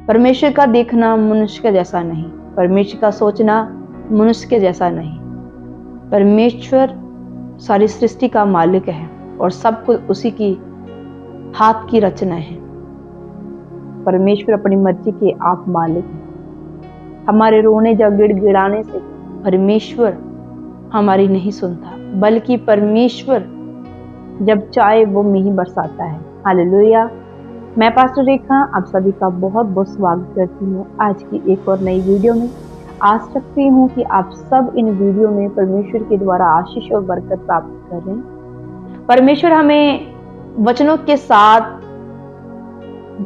परमेश्वर का देखना मनुष्य के जैसा नहीं, परमेश्वर का सोचना मनुष्य के जैसा नहीं। परमेश्वर सारी सृष्टि का मालिक है और सब कुछ उसी की हाथ की रचना है। परमेश्वर अपनी मर्जी के आप मालिक हैं। हमारे रोने या गिड़गिड़ाने से परमेश्वर हमारी नहीं सुनता, बल्कि परमेश्वर जब चाहे वो मींह बरसाता है। हालेलुया। मैं पास्टर रेखा आप सभी का बहुत बहुत स्वागत करती हूँ आज की एक और नई वीडियो में। आशा रखती हूँ कि आप सब इन वीडियो में परमेश्वर के द्वारा आशीष और बरकत प्राप्त कर रहे हैं। परमेश्वर हमें वचनों के साथ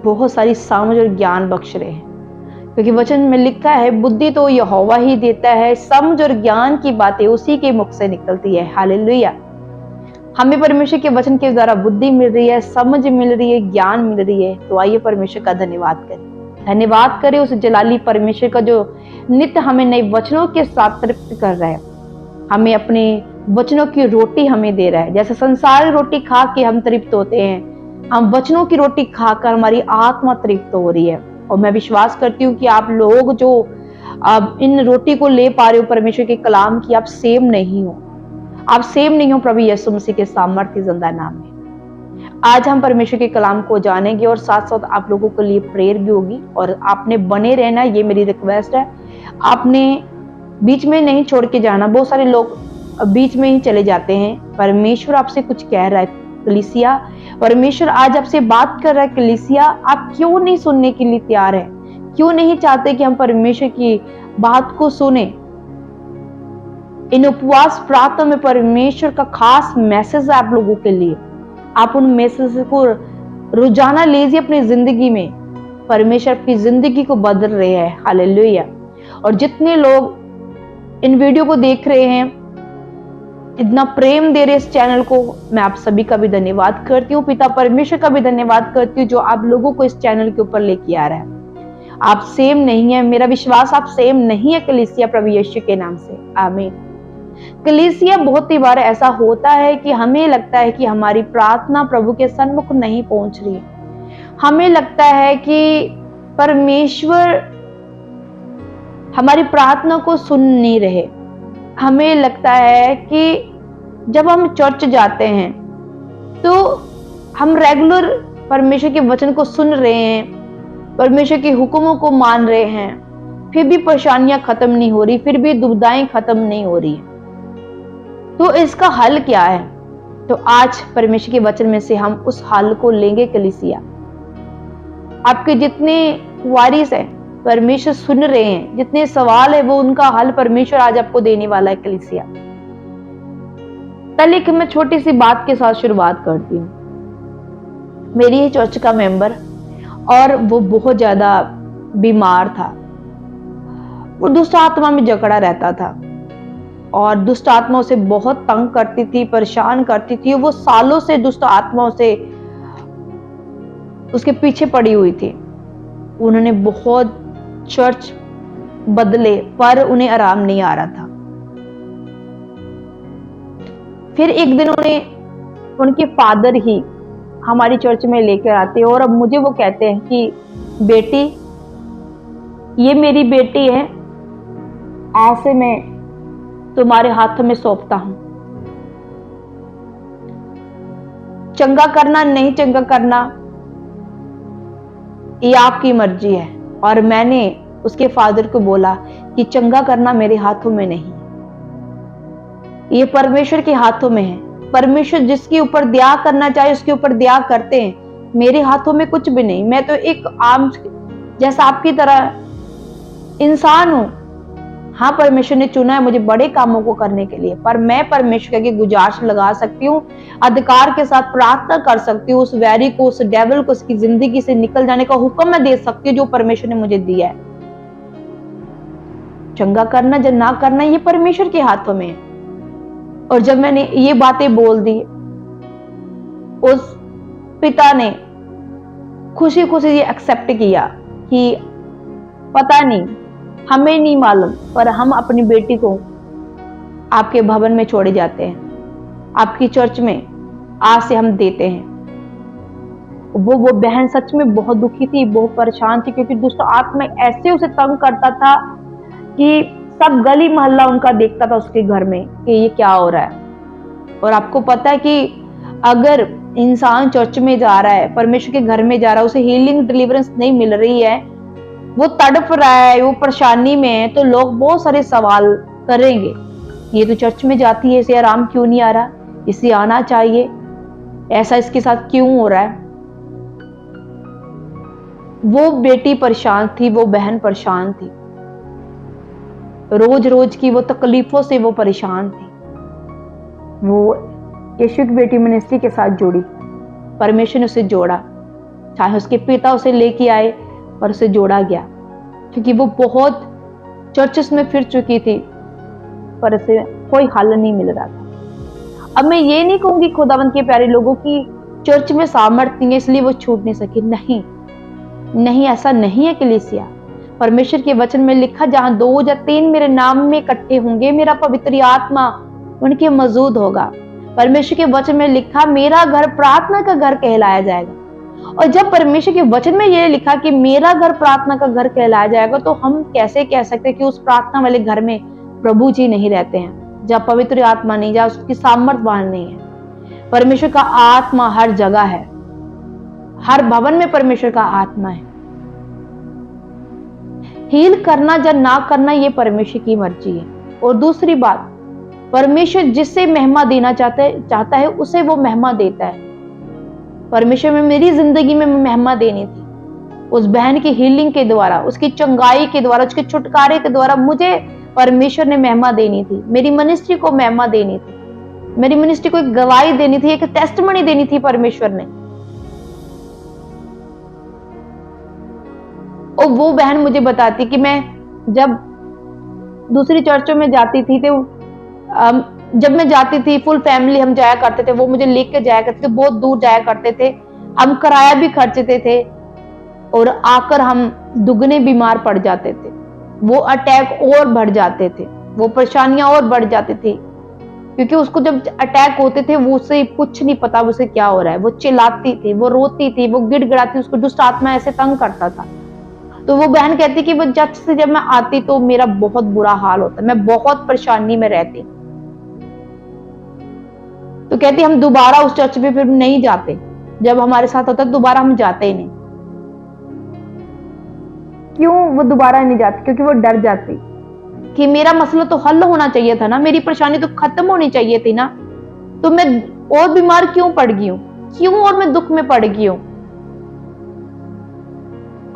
बहुत सारी समझ और ज्ञान बख्श रहे हैं, क्योंकि वचन में लिखा है बुद्धि तो यहोवा ही देता है, समझ और ज्ञान की बातें उसी के मुख से निकलती है। हालेलुया। हमें परमेश्वर के वचन के द्वारा बुद्धि मिल रही है, समझ मिल रही है, ज्ञान मिल रही है। तो आइए परमेश्वर का धन्यवाद करें। धन्यवाद करें उस जलाली परमेश्वर का जो नित्य हमें नए वचनों के साथ तृप्त कर रहा है, हमें अपने वचनों की रोटी हमें दे रहा है। जैसे संसार रोटी खा के हम तृप्त होते हैं, हम वचनों की रोटी खाकर हमारी आत्मा तृप्त हो रही है। और मैं विश्वास करती हूँ कि आप लोग जो अब इन रोटी को ले पा रहे हो परमेश्वर के कलाम की, आप सेम नहीं हो, आप सेम नहीं हो प्रभु यीशु मसीह के सामर्थ्य जिंदा नाम में। आज हम परमेश्वर के कलाम को जानेंगे और साथ साथ आप लोगों के लिए प्रेयर भी होगी, और आपने बने रहना, ये मेरी रिक्वेस्ट है। आपने बीच में नहीं छोड़ के जाना। बहुत सारे लोग बीच में ही चले जाते हैं। परमेश्वर आपसे कुछ कह रहा है कलीसिया, परमेश्वर आज आपसे बात कर रहा है कलीसिया। आप क्यों नहीं सुनने के लिए तैयार है? क्यों नहीं चाहते कि हम परमेश्वर की बात को सुने? इन उपवास प्रार्थना में परमेश्वर का खास मैसेज है आप लोगों के लिए। आप उन मैसेज को रोजाना लीजिए अपनी जिंदगी में। परमेश्वर आपकी जिंदगी को बदल रहे हैं। हालेलुया। और जितने लोग इन वीडियो को देख रहे हैं, इतना प्रेम दे रहे इस चैनल को, मैं आप सभी का भी धन्यवाद करती हूँ। पिता परमेश्वर का भी धन्यवाद करती हूँ जो आप लोगों को इस चैनल के ऊपर लेके आ रहा है। आप सेम नहीं है, मेरा विश्वास आप सेम नहीं है कलीसिया, प्रभु यीशु के नाम से आमीन। कलीसिया बहुत ही बार ऐसा होता है कि हमें लगता है कि हमारी प्रार्थना प्रभु के सन्मुख नहीं पहुंच रही है। हमें लगता है कि परमेश्वर हमारी प्रार्थना को सुन नहीं रहे। हमें लगता है कि जब हम चर्च जाते हैं तो हम रेगुलर परमेश्वर के वचन को सुन रहे हैं, परमेश्वर के हुक्मों को मान रहे हैं, फिर भी परेशानियां खत्म नहीं हो रही, फिर भी दुविधाएं खत्म नहीं हो रही। तो इसका हल क्या है? तो आज परमेश्वर के वचन में से हम उस हल को लेंगे कलीसिया। आपके जितने वारिस है परमेश्वर सुन रहे हैं, जितने सवाल है वो उनका हल परमेश्वर आज आपको देने वाला है कलीसिया। पहले कि मैं छोटी सी बात के साथ शुरुआत करती हूँ। मेरी ही चर्च का मेंबर, और वो बहुत ज्यादा बीमार था। वो दुष्ट आत्मा में जकड़ा रहता था और दुष्ट आत्माओं से बहुत तंग करती थी, परेशान करती थी। वो सालों से दुष्ट आत्माओं से उसके पीछे पड़ी हुई थी। उन्होंने बहुत चर्च बदले पर उन्हें आराम नहीं आ रहा था। फिर एक दिन उनके फादर ही हमारी चर्च में लेकर आते हैं, और अब मुझे वो कहते हैं कि बेटी, ये मेरी बेटी है, ऐसे मैं तुम्हारे हाथों में सौंपता हूं। चंगा करना नहीं चंगा करना ये आपकी मर्जी है। और मैंने उसके फादर को बोला कि चंगा करना मेरे हाथों में नहीं, ये परमेश्वर के हाथों में है। परमेश्वर जिसके ऊपर दया करना चाहे उसके ऊपर दया करते हैं। मेरे हाथों में कुछ भी नहीं। मैं तो एक आम जैसा आपकी तरह इंसान हूं। हाँ, परमेश्वर ने चुना है मुझे बड़े कामों को करने के लिए, पर मैं परमेश्वर की गुजारिश लगा सकती हूँ, अधिकार के साथ प्रार्थना कर सकती हूँ। उस वैरी को, उस डेविल को उसकी जिंदगी से निकल जाने का हुक्म मैं दे सकती हूँ जो परमेश्वर ने मुझे दिया है। चंगा करना या ना करना ये परमेश्वर के हाथों में है। और जब मैंने ये बातें बोल दी, उस पिता ने खुशी खुशी ये एक्सेप्ट किया कि पता नहीं, हमें नहीं मालूम, पर हम अपनी बेटी को आपके भवन में छोड़े जाते हैं, आपकी चर्च में आज से हम देते हैं। वो बहन सच में बहुत दुखी थी, बहुत परेशान थी, क्योंकि दुष्ट आत्मा ऐसे उसे तंग करता था कि सब गली मोहल्ला उनका देखता था उसके घर में कि ये क्या हो रहा है। और आपको पता है कि अगर इंसान चर्च में जा रहा है, परमेश्वर के घर में जा रहा है, उसे हीलिंग डिलीवरेंस नहीं मिल रही है, वो तड़प रहा है, वो परेशानी में है, तो लोग बहुत सारे सवाल करेंगे, ये तो चर्च में जाती है, इसे आराम क्यों नहीं आ रहा, इसे आना चाहिए, ऐसा इसके साथ क्यों हो रहा है। वो बेटी परेशान थी, वो बहन परेशान थी, रोज रोज की वो तकलीफों से वो परेशान थी। वो यीशु की बेटी मिनिस्ट्री के साथ जुड़ी, परमेश्वर ने उसे जोड़ा, चाहे उसके पिता उसे लेके आए, पर उसे जोड़ा गया, क्योंकि वो बहुत चर्चेस में फिर चुकी थी, पर उसे कोई हल नहीं मिल रहा था। अब मैं ये नहीं कहूंगी खुदावंत के प्यारे लोगों की चर्च में सामर्थ्य नहीं है इसलिए वो छूट नहीं सकी, नहीं नहीं, ऐसा नहीं है कलीसिया। परमेश्वर के वचन में लिखा, जहां 2 या 3 मेरे नाम में इकट्ठे होंगे, मेरा पवित्र आत्मा उनके मौजूद होगा। परमेश्वर के वचन में लिखा, मेरा घर प्रार्थना का घर कहलाया जाएगा। और जब परमेश्वर के वचन में यह लिखा कि मेरा घर प्रार्थना का घर कहलाया जाएगा, तो हम कैसे कह सकते हैं कि उस प्रार्थना वाले घर में प्रभु जी नहीं रहते हैं, जहाँ पवित्र आत्मा नहीं, जहाँ उसकी सामर्थ्य वहां नहीं है। परमेश्वर का आत्मा हर जगह है, हर भवन में परमेश्वर का आत्मा है। हील करना या ना करना ये परमेश्वर की मर्जी है। और दूसरी बात, परमेश्वर जिससे महिमा देना चाहता है उसे वो महिमा देता है। परमेश्वर में मेरी जिंदगी में महिमा देनी थी, उस बहन की हीलिंग के द्वारा, उसकी चंगाई के द्वारा, उसके छुटकारे के द्वारा मुझे परमेश्वर ने महिमा देनी थी, मेरी मिनिस्ट्री को महिमा देनी थी, मेरी मिनिस्ट्री को एक गवाही देनी थी, एक टेस्टमनी देनी थी परमेश्वर ने। और वो बहन मुझे बताती कि मैं जब दूसरी चर्चों में जाती थी, तो जब मैं जाती थी, फुल फैमिली हम जाया करते थे, वो मुझे लेके जाया करते थे, बहुत दूर जाया करते थे, हम किराया भी खर्चते थे, और आकर हम दुगने बीमार पड़ जाते थे, वो अटैक और बढ़ जाते थे, वो परेशानियां और बढ़ जाती थी, क्योंकि उसको जब अटैक होते थे वो उसे कुछ नहीं पता उसे क्या हो रहा है, वो चिल्लाती थी, वो रोती थी, वो गिड़गिड़ाती, उसको दुष्ट आत्मा ऐसे तंग करता था। तो वो बहन कहती कि वो जब मैं आती तो मेरा बहुत बुरा हाल होता, मैं बहुत परेशानी में रहती। तो कहती हम दोबारा उस चर्च में फिर नहीं जाते, जब हमारे साथ होता दोबारा हम जाते ही नहीं। क्यों वो दोबारा नहीं जाती? क्योंकि वो डर जाती कि मेरा मसला तो हल होना चाहिए था ना, मेरी परेशानी तो खत्म होनी चाहिए थी ना, तो मैं और बीमार क्यों पड़ गई हूं, क्यों और मैं दुख में पड़ गई हूं।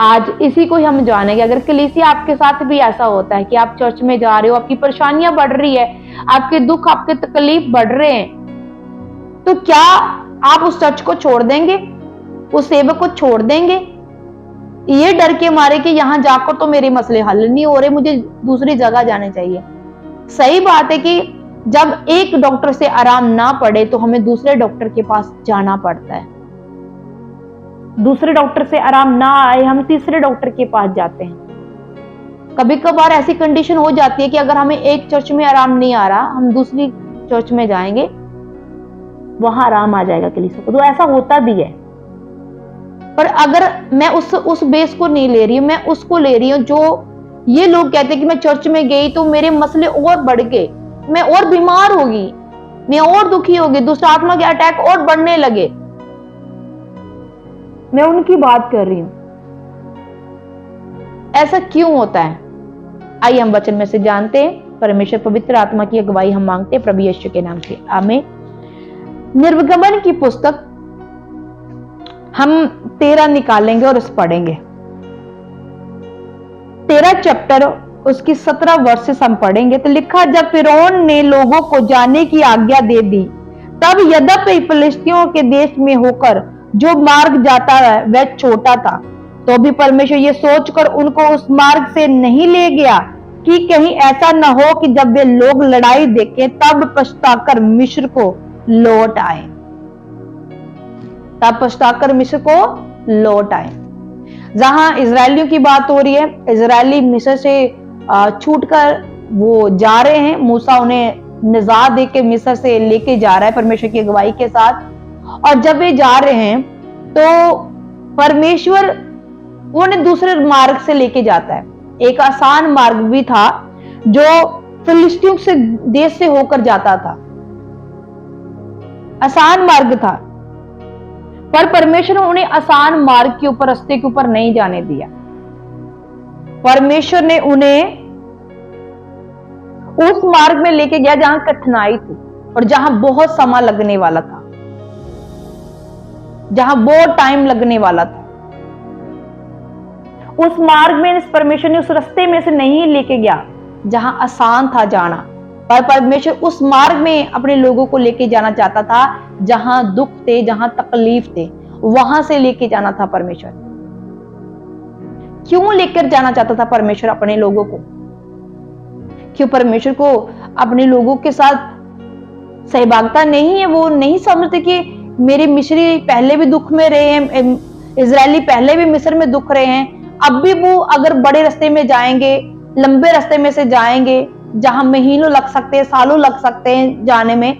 आज इसी को ही हम जानेंगे। अगर कलीसिया आपके साथ भी ऐसा होता है कि आप चर्च में जा रहे हो, आपकी परेशानियां बढ़ रही है, आपके दुख, आपके तकलीफ बढ़ रहे हैं, तो क्या आप उस चर्च को छोड़ देंगे, उस सेवक को छोड़ देंगे, ये डर के मारे कि यहां जाकर तो मेरे मसले हल नहीं हो रहे, मुझे दूसरी जगह जाने चाहिए। सही बात है कि जब एक डॉक्टर से आराम ना पड़े तो हमें दूसरे डॉक्टर के पास जाना पड़ता है, दूसरे डॉक्टर से आराम ना आए हम तीसरे डॉक्टर के पास जाते हैं। कभी कभार ऐसी कंडीशन हो जाती है कि अगर हमें एक चर्च में आराम नहीं आ रहा, हम दूसरी चर्च में जाएंगे, वहां आराम आ जाएगा कलीसिया को। तो ऐसा होता भी है। पर अगर मैं उस बेस को नहीं ले रही हूं, मैं उसको ले रही हूं जो ये लोग कहते हैं कि मैं चर्च में गई तो मेरे मसले और बढ़ गए, मैं और बीमार होगी, मैं और दुखी होगी, दुष्ट आत्मा के अटैक और बढ़ने लगे, मैं उनकी बात कर रही हूं। ऐसा क्यों होता है? आइए हम वचन में से जानते हैं। परमेश्वर पवित्र आत्मा की अगुवाई हम मांगते हैं प्रभु यीशु के नाम से, आमीन। निर्गमन की पुस्तक हम 13 निकालेंगे और उस पढ़ेंगे। 13 चैप्टर उसकी 17 वर्सेस हम पढ़ेंगे। तो लिखा, जब फिरौन ने लोगों को जाने की आज्ञा दे दी, तब यद्यपि फिलिस्तियों के देश में होकर जो मार्ग जाता है वह छोटा था, तो भी परमेश्वर ये सोचकर उनको उस मार्ग से नहीं ले गया कि कहीं ऐसा न हो कि जब वे लोग लड़ाई देखें तब पछताकर मिस्र को लौट आए, तब पछताकर मिस्र को लौट आए। जहां इजरायलियों की बात हो रही है, इजरायली मिस्र से छूटकर वो जा रहे हैं, मूसा उन्हें निजात देके मिस्र से लेके जा रहा है परमेश्वर की अगुवाई के साथ। और जब वे जा रहे हैं तो परमेश्वर उन्हें दूसरे मार्ग से लेके जाता है। एक आसान मार्ग भी था जो फिलिस्तीनियों से देश से होकर जाता था, आसान मार्ग था, पर परमेश्वर ने उन्हें आसान मार्ग के ऊपर, रास्ते के ऊपर नहीं जाने दिया। परमेश्वर ने उन्हें उस मार्ग में लेके गया जहां कठिनाई थी और जहां बहुत समय लगने वाला था, जहां बहुत टाइम लगने वाला था। उस मार्ग में परमेश्वर ने उस रास्ते में से नहीं लेके गया जहां आसान था जाना, पर परमेश्वर उस मार्ग में अपने लोगों को लेके जाना चाहता था जहां दुख थे, जहां तकलीफ थे, वहां से लेके जाना था परमेश्वर। क्यों लेकर जाना चाहता था परमेश्वर अपने लोगों को? क्यों परमेश्वर को अपने लोगों के साथ सहभागिता नहीं है? वो नहीं समझते कि मेरे मिस्री पहले भी दुख में रहे हैं, इजरायली पहले भी मिस्र में दुख रहे हैं, अब भी वो अगर बड़े रास्ते में जाएंगे, लंबे रास्ते में से जाएंगे जहां महीनों लग सकते हैं, सालों लग सकते हैं जाने में,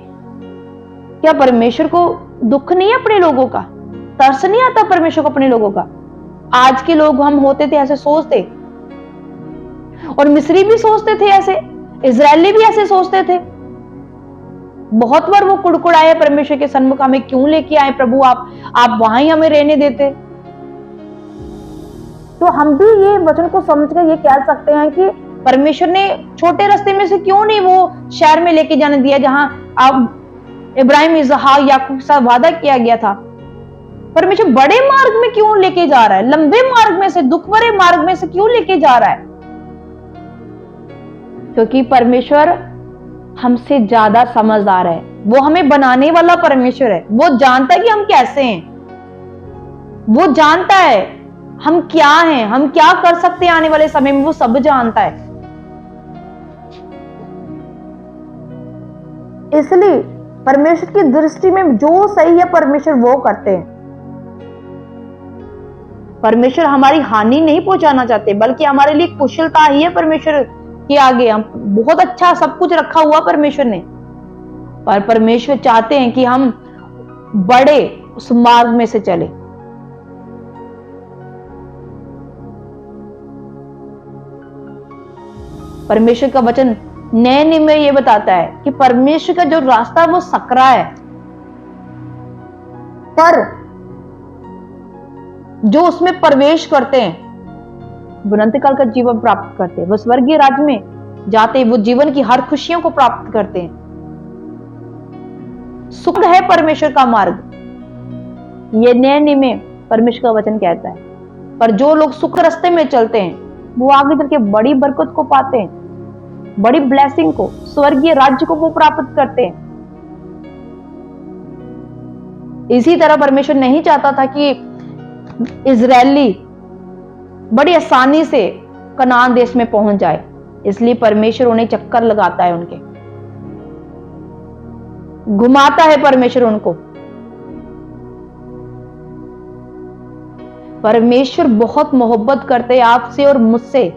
क्या परमेश्वर को दुख नहीं है अपने लोगों का? तरस नहीं आता परमेश्वर को अपने लोगों का? आज के लोग हम होते थे ऐसे सोचते, और मिस्री भी सोचते थे ऐसे, इजरायली भी ऐसे सोचते थे। बहुत बार वो कुड़कुड़ाए परमेश्वर के सन्मुख, हमें क्यों लेके आए प्रभु, आप वहां ही हमें रहने देते। तो हम भी ये वचन को समझकर ये कह सकते हैं कि परमेश्वर ने छोटे रास्ते में से क्यों नहीं वो शहर में लेके जाने दिया जहां अब इब्राहिम, इसहाक, याकूब के साथ वादा किया गया था। परमेश्वर बड़े मार्ग में क्यों लेके जा रहा है, लंबे मार्ग में से, दुख भरे मार्ग में से क्यों लेके जा रहा है? क्योंकि परमेश्वर हमसे ज्यादा समझदार है, वो हमें बनाने वाला परमेश्वर है। वो जानता है कि हम कैसे हैं, वो जानता है हम क्या हैं, हम क्या कर सकते हैं आने वाले समय में, वो सब जानता है। इसलिए परमेश्वर की दृष्टि में जो सही है परमेश्वर वो करते हैं। परमेश्वर हमारी हानि नहीं पहुंचाना चाहते, बल्कि हमारे लिए कुशलता ही है परमेश्वर के आगे। हम बहुत अच्छा सब कुछ रखा हुआ परमेश्वर ने, पर परमेश्वर चाहते हैं कि हम बड़े उस मार्ग में से चले। परमेश्वर का वचन नए नियम में यह बताता है कि परमेश्वर का जो रास्ता वो सकरा है, पर जो उसमें प्रवेश करते हैं वो अनंतकाल का जीवन प्राप्त करते हैं, वो स्वर्गीय राज्य में जाते हैं, वो जीवन की हर खुशियों को प्राप्त करते हैं। सुख है परमेश्वर का मार्ग, ये नए नियम में परमेश्वर का वचन कहता है। पर जो लोग सुख रास्ते में चलते हैं वो आगे चल के बड़ी बरकत को पाते हैं, बड़ी ब्लेसिंग को, स्वर्गीय राज्य को वो प्राप्त करते हैं। इसी तरह परमेश्वर नहीं चाहता था कि इजरायली बड़ी आसानी से कनान देश में पहुंच जाए, इसलिए परमेश्वर उन्हें चक्कर लगाता है, उनके घुमाता है परमेश्वर उनको। परमेश्वर बहुत मोहब्बत करते हैं आपसे और मुझसे,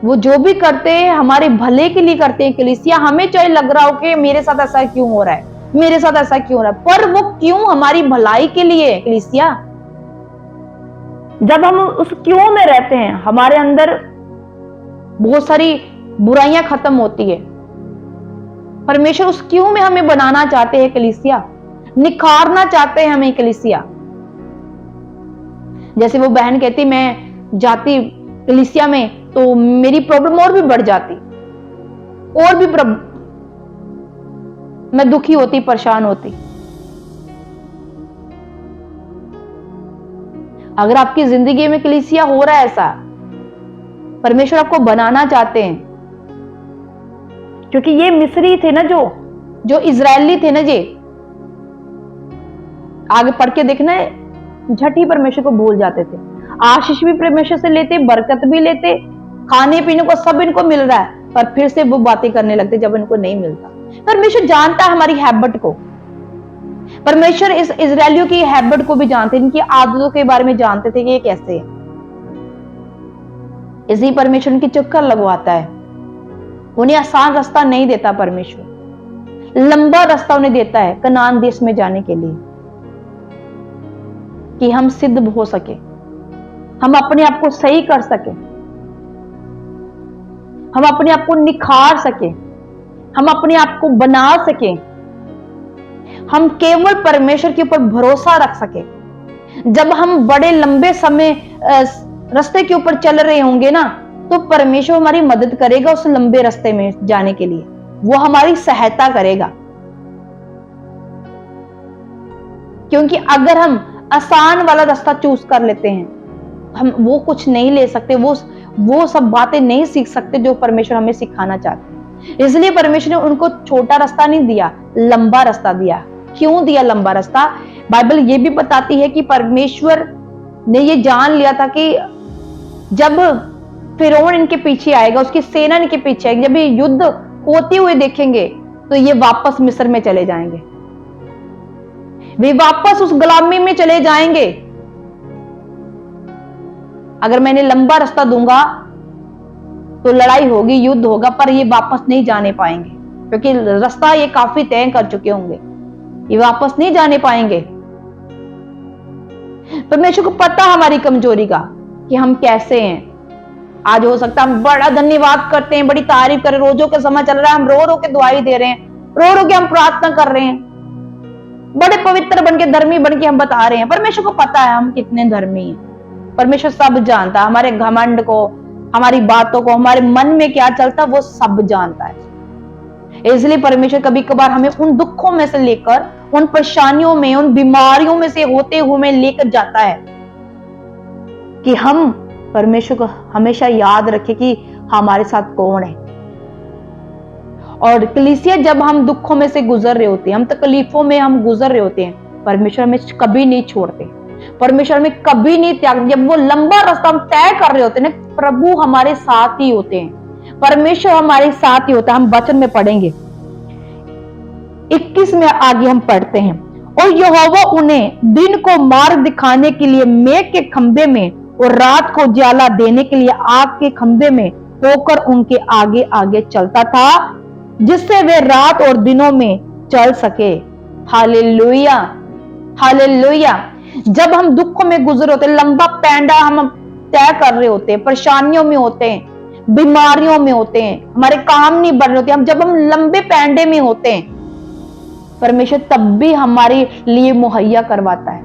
वो जो भी करते हैं हमारे भले के लिए करते हैं। कलीसिया, हमें चाहे लग रहा हो कि मेरे साथ ऐसा क्यों हो रहा है, मेरे साथ ऐसा क्यों हो रहा है, पर वो क्यों हमारी भलाई के लिए। कलीसिया, जब हम उस क्यों में रहते हैं हमारे अंदर बहुत सारी बुराइयां खत्म होती है। परमेश्वर उस क्यों में हमें बनाना चाहते हैं कलीसिया, निखारना चाहते हैं हमें कलीसिया। जैसे वो बहन कहती मैं जाती कलीसिया में तो मेरी प्रॉब्लम और भी बढ़ जाती, और भी मैं दुखी होती, परेशान होती। अगर आपकी जिंदगी में कलीसिया हो रहा है ऐसा, परमेश्वर आपको बनाना चाहते हैं। क्योंकि ये मिस्री थे ना, जो इजरायली थे ना, ये आगे पढ़ के देखना, झट ही परमेश्वर को भूल जाते थे। आशीष भी परमेश्वर से लेते, बरकत भी लेते, खाने पीने को सब इनको मिल रहा है, पर फिर से वो बातें करने लगते जब इनको नहीं मिलता। परमेश्वर जानता है हमारी हैबिट को, परमेश्वर इस इजरायलियों की हैबिट को भी जानते, इनकी आदतों के बारे में जानते थे कि ये कैसे है। इसी परमेश्वर उनकी चक्कर लगवाता है, उन्हें आसान रास्ता नहीं देता, परमेश्वर लंबा रास्ता उन्हें देता है कनान देश में जाने के लिए। कि हम सिद्ध हो सके, हम अपने आप को सही कर सके, हम अपने आप को निखार सके, हम अपने आप को बना सके, हम केवल परमेश्वर के ऊपर भरोसा रख सके। जब हम बड़े लंबे समय रास्ते के ऊपर चल रहे होंगे ना, तो परमेश्वर हमारी मदद करेगा उस लंबे रास्ते में जाने के लिए, वो हमारी सहायता करेगा। क्योंकि अगर हम आसान वाला रास्ता चूज कर लेते हैं, हम वो कुछ नहीं ले सकते, वो सब बातें नहीं सीख सकते जो परमेश्वर हमें सिखाना चाहते हैं। इसलिए परमेश्वर ने उनको छोटा रास्ता नहीं दिया, लंबा रास्ता दिया। क्यों दिया लंबा रास्ता? बाइबल ये भी बताती है कि परमेश्वर ने ये जान लिया था कि जब फिरौन इनके पीछे आएगा, उसकी सेना इनके पीछे आएगी, जब ये युद्ध होते हुए देखेंगे तो ये वापस मिस्र में चले जाएंगे, वे वापस उस गुलामी में चले जाएंगे। अगर मैंने लंबा रास्ता दूंगा तो लड़ाई होगी, युद्ध होगा, पर ये वापस नहीं जाने पाएंगे, क्योंकि रास्ता ये काफी तय कर चुके होंगे, ये वापस नहीं जाने पाएंगे। परमेश्वर को पता हमारी कमजोरी का कि हम कैसे हैं। आज हो सकता है हम बड़ा धन्यवाद करते हैं, बड़ी तारीफ करें, रोजों का समय चल रहा है, हम रो रो के दुआई दे रहे हैं, रो रो के हम प्रार्थना कर रहे हैं, बड़े पवित्र बनके, धर्मी बनके हम बता रहे हैं। परमेश्वर को पता है हम कितने धर्मी हैं। परमेश्वर सब जानता है, हमारे घमंड को, हमारी बातों को, हमारे मन में क्या चलता है वो सब जानता है। इसलिए परमेश्वर कभी कभार हमें उन दुखों में से लेकर, उन परेशानियों में, उन बीमारियों में से होते हुए लेकर जाता है कि हम परमेश्वर को हमेशा याद रखें कि हमारे साथ कौन है। और कलीसिया जब हम दुखों में से गुजर रहे होते हैं, हम तकलीफों में हम गुजर रहे होते हैं, परमेश्वर हमें कभी नहीं छोड़ते, परमेश्वर हमें कभी नहीं त्याग। जब वो लंबा रास्ता हम तय कर रहे होते हैं ना, प्रभु हमारे साथ ही होते हैं, परमेश्वर हमारे साथ ही होता है। हम वचन में पढ़ेंगे 21 में आगे हम पढ़ते हैं, और यहोवा उन्हें दिन को मार्ग दिखाने के लिए मेघ के खंबे में और रात को उजाला देने के लिए आग के खंबे में होकर उनके आगे आगे चलता था, जिससे वे रात और दिनों में चल सके। Hallelujah, hallelujah. जब हम दुखों में गुजर होते, लंबा पैंडा हम तय कर रहे होते हैं, परेशानियों में होते हैं, बीमारियों में होते हैं, हमारे काम नहीं बढ़ रहे होते, जब हम लंबे पैंडे में होते हैं, परमेश्वर तब भी हमारे लिए मुहैया करवाता है,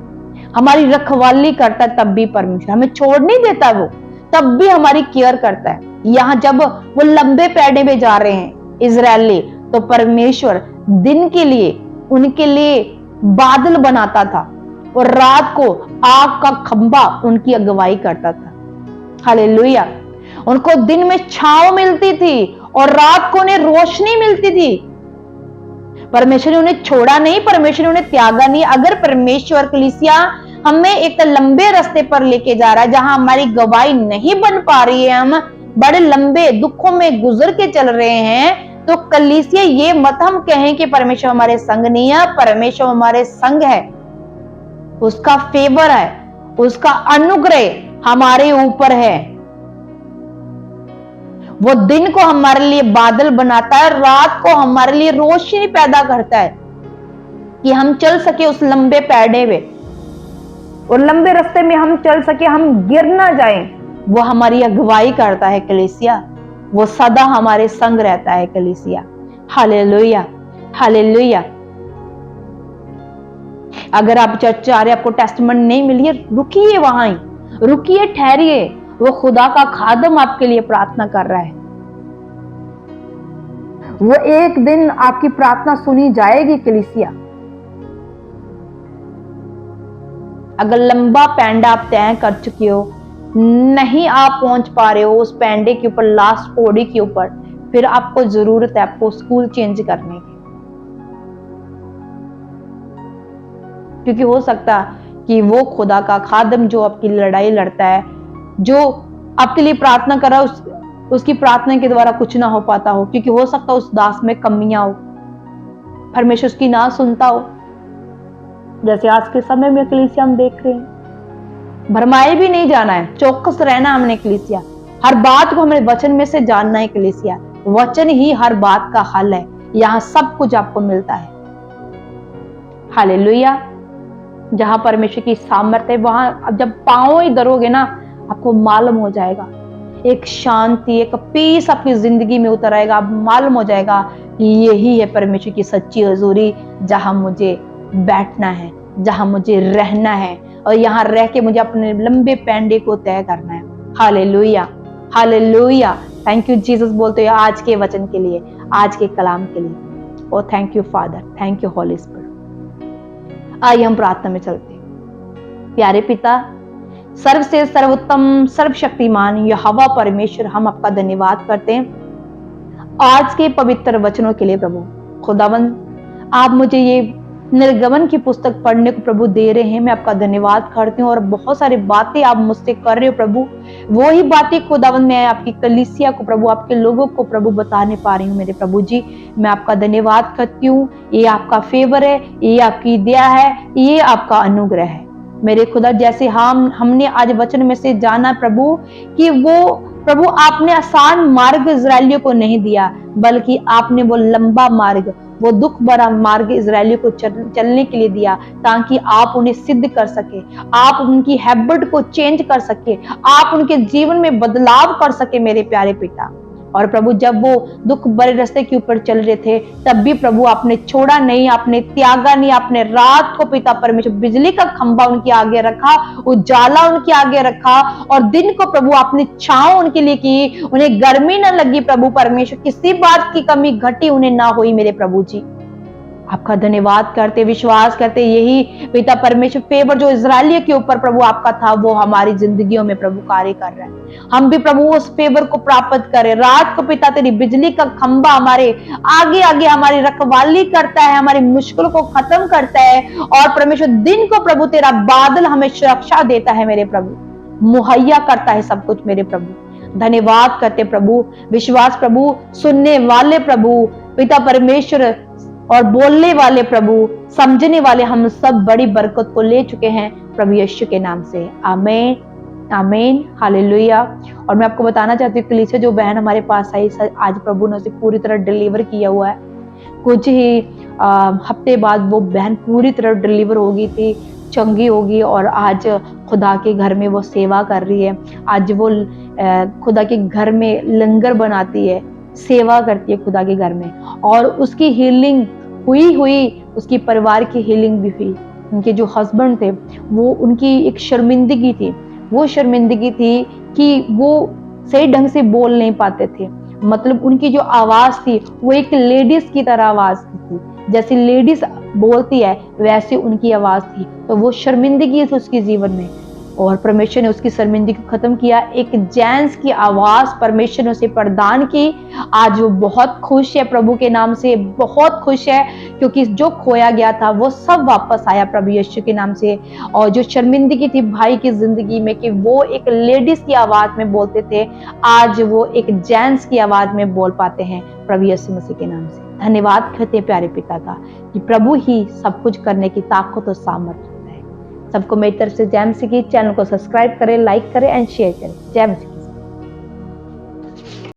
हमारी रखवाली करता है। तब भी परमेश्वर हमें छोड़ नहीं देता, वो तब भी हमारी केयर करता है। यहाँ जब वो लंबे पैंडे में जा रहे हैं इजरायली, तो परमेश्वर दिन के लिए उनके लिए बादल बनाता था और रात को आग का खंभा उनकी अगुवाई करता था। हालेलुया। उनको दिन में छांव मिलती थी और रात को उन्हें रोशनी मिलती थी। परमेश्वर ने उन्हें छोड़ा नहीं, परमेश्वर ने उन्हें त्यागा नहीं। अगर परमेश्वर कलीसिया हमें एक लंबे रास्ते पर लेके जा रहा है जहां हमारी गवाही नहीं बन पा रही है, हम बड़े लंबे दुखों में गुजर के चल रहे हैं, तो कलीसिया ये मत हम कहें कि परमेश्वर हमारे संग नहीं है। परमेश्वर हमारे संग है, उसका फेवर है, उसका अनुग्रह हमारे ऊपर है। वो दिन को हमारे लिए बादल बनाता है, रात को हमारे लिए रोशनी पैदा करता है कि हम चल सके उस लंबे पैडे में, और लंबे रास्ते में हम चल सके, हम गिर ना जाएं। वो हमारी अगुवाई करता है कलीसिया, वो सदा हमारे संग रहता है कलीसिया। Hallelujah, hallelujah. अगर आप चर्च जा रहे, आपको टेस्टमेंट नहीं मिली है, रुकिए, वहां ही रुकिए, ठहरिए। वो खुदा का खादम आपके लिए प्रार्थना कर रहा है, वो एक दिन आपकी प्रार्थना सुनी जाएगी कलीसिया। अगर लंबा पैंडा आप तय कर चुके हो, नहीं आप पहुंच पा रहे हो उस पैंडे के ऊपर, लास्ट पौड़ी के ऊपर, फिर आपको जरूरत है आपको स्कूल चेंज करने की। क्योंकि हो सकता कि वो खुदा का खादम जो आपकी लड़ाई लड़ता है, जो आपके लिए प्रार्थना कर रहा है, उसकी प्रार्थना के द्वारा कुछ ना हो पाता हो, क्योंकि हो सकता उस दास में कमियां हो, परमेश्वर उसकी ना सुनता हो। जैसे आज के समय में कलीसिया हम देख रहे हैं, भरमाए भी नहीं जाना है, चौकस रहना हमने कलीसिया, हर बात को हमें वचन में से जानना है कलीसिया। वचन ही हर बात का हल है, यहां सब कुछ आपको मिलता है। हालेलुया, जहां परमेश्वर की सामर्थ्य है वहां अब जब पांव ही धरोगे ना, आपको मालूम हो जाएगा, एक शांति, एक पीस आपकी जिंदगी में उतर आएगा। अब मालूम हो जाएगा कि यही है परमेश्वर की सच्ची हजूरी, जहां मुझे बैठना है, जहां मुझे रहना है, और यहाँ रह के मुझे अपने लंबे पैंडे को तय करना है। Hallelujah, hallelujah. Thank you Jesus बोलते हो आज के वचन के लिए, आज के कलाम के लिए। Oh thank you father, thank you Holy Spirit. आइए हम प्रार्थना में चलते हैं। प्यारे पिता, सर्व से सर्वोत्तम, सर्वशक्तिमान यहोवा परमेश्वर, हम आपका धन्यवाद करते हैं आज के पवित्र वचनों के लिए। प्रभु खुदावंद, आप मुझे ये निर्गमन की पुस्तक पढ़ने को प्रभु दे रहे हैं, मैं आपका धन्यवाद करती हूँ। और बहुत सारी बातें आप मुझसे कर रहे हो प्रभु, वो ही बातें खुदावंद मैं आपकी कलीसिया को प्रभु, आपके लोगों को प्रभु बताने पा रही हूँ मेरे प्रभु जी। मैं आपका धन्यवाद करती हूँ। ये आपका फेवर है, ये आपकी दया है, ये आपका अनुग्रह है मेरे खुदा। जैसे हमने आज वचन में से जाना प्रभु कि वो प्रभु आपने आसान मार्ग इजरायलियों को नहीं दिया, बल्कि आपने वो लंबा मार्ग, वो दुख भरा मार्ग इजरायलियों को चलने के लिए दिया, ताकि आप उन्हें सिद्ध कर सके, आप उनकी हैबिट को चेंज कर सके, आप उनके जीवन में बदलाव कर सके मेरे प्यारे पिता। और प्रभु जब वो दुख भरे रास्ते के ऊपर चल रहे थे, तब भी प्रभु आपने छोड़ा नहीं, आपने त्यागा नहीं, आपने रात को पिता परमेश्वर बिजली का खंभा उनके आगे रखा, उजाला उनके आगे रखा, और दिन को प्रभु आपने छांव उनके लिए की, उन्हें गर्मी न लगी प्रभु परमेश्वर, किसी बात की कमी घटी उन्हें ना हुई मेरे प्रभु जी। आपका धन्यवाद करते, विश्वास करते, यही पिता परमेश्वर फेवर जो इजरायलियों के ऊपर प्रभु आपका था, वो हमारी जिंदगियों में प्रभु कार्य कर रहा है। हम भी प्रभु उस फेवर को प्राप्त करें। रात को पिता तेरी बिजली का खंभा हमारे आगे आगे हमारी रखवाली करता है, हमारी मुश्किलों को खत्म करता है, और परमेश्वर दिन को प्रभु तेरा बादल हमें सुरक्षा देता है मेरे प्रभु, मुहैया करता है सब कुछ मेरे प्रभु। धन्यवाद करते प्रभु, विश्वास प्रभु, सुनने वाले प्रभु पिता परमेश्वर और बोलने वाले प्रभु, समझने वाले, हम सब बड़ी बरकत को ले चुके हैं प्रभु यीशु के नाम से। आमीन, आमीन, हालेलुया। और मैं आपको बताना चाहती हूँ कलीसिया जो बहन हमारे पास आई, आज प्रभु ने उसे पूरी तरह डिलीवर किया हुआ है। कुछ ही हफ्ते बाद वो बहन पूरी तरह डिलीवर हो गई थी, चंगी होगी, और आज खुदा के घर में वो सेवा कर रही है। आज वो खुदा के घर में लंगर बनाती है, सेवा करती है खुदा के घर में, और उसकी हीलिंग हुई, उसकी परिवार की हीलिंग भी हुई। उनके जो हस्बैंड थे, वो उनकी एक शर्मिंदगी थी, वो शर्मिंदगी थी कि वो सही ढंग से बोल नहीं पाते थे। मतलब उनकी जो आवाज थी वो एक लेडीज की तरह आवाज थी, जैसे लेडीज बोलती है वैसे उनकी आवाज थी। तो वो शर्मिंदगी थी उसके जीवन में, और परमेश्वर ने उसकी शर्मिंदगी को खत्म किया। एक जेंट्स की आवाज परमेश्वर ने उसे प्रदान की। आज वो बहुत खुश है प्रभु के नाम से, बहुत खुश है, क्योंकि जो खोया गया था वो सब वापस आया प्रभु यीशु के नाम से। और जो शर्मिंदगी थी भाई की जिंदगी में कि वो एक लेडीज की आवाज में बोलते थे, आज वो एक जेंट्स की आवाज में बोल पाते हैं प्रभु यीशु मसीह के नाम से। धन्यवाद करते प्यारे पिता का कि प्रभु ही सब कुछ करने की ताकत और सामर्थ्य। सबको मेरी तरफ से जय मसीह की। चैनल को सब्सक्राइब करें, लाइक करें एंड शेयर करें। जय मसीह।